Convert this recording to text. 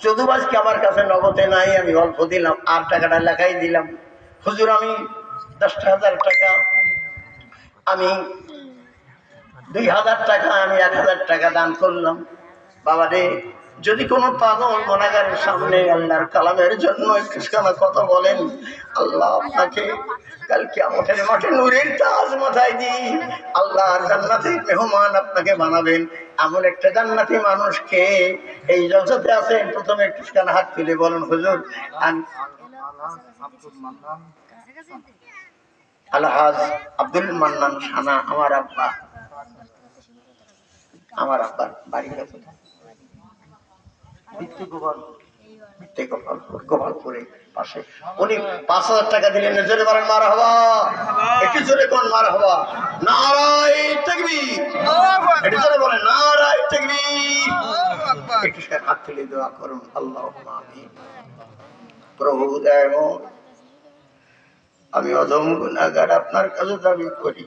যদিও আজকে আমার কাছে নগদে নাই, আমি অল্প দিলাম আর টাকাটা লেখাই দিলাম। হুজুর আমি 10,000 টাকা, আমি 2,000 টাকা, আমি 1,000 টাকা দান করলাম। বাবা রে, যদি কোনো পাগল গুনাহগারের সামনে আল্লাহর কালামের জন্য একটু কথা বলেন, আল্লাহ আপনাকে কাল কিয়ামতের মাঠে নূরের তাজ মাথায় দিই, আল্লাহর জান্নাতের মেহমান আপনাকে বানাবেন। এমন একটা জান্নাতি মানুষকে এই জগতে আছেন, প্রথমে একটু হাত তুলে বলেন হুজুর। আলহাজ আব্দুল মান্নান সানা, আমার আব্বা, আমার আব্বার বাড়ি গোপালপুরে পাশে। উনি 5,000 টাকা দিলেন। জোরে বলেন মারহাবা, একটু জোরে কোন মারহাবা, নারায়ে তাকবীর, একটু জোরে বলেন নারায়ে তাকবীর। একটু হাত তুলে দোয়া করুন, আল্লাহুম্মা আমিন। প্রভু দয়াময়, আমি অধম গুনাহগার আপনার কাছে দাবি করি,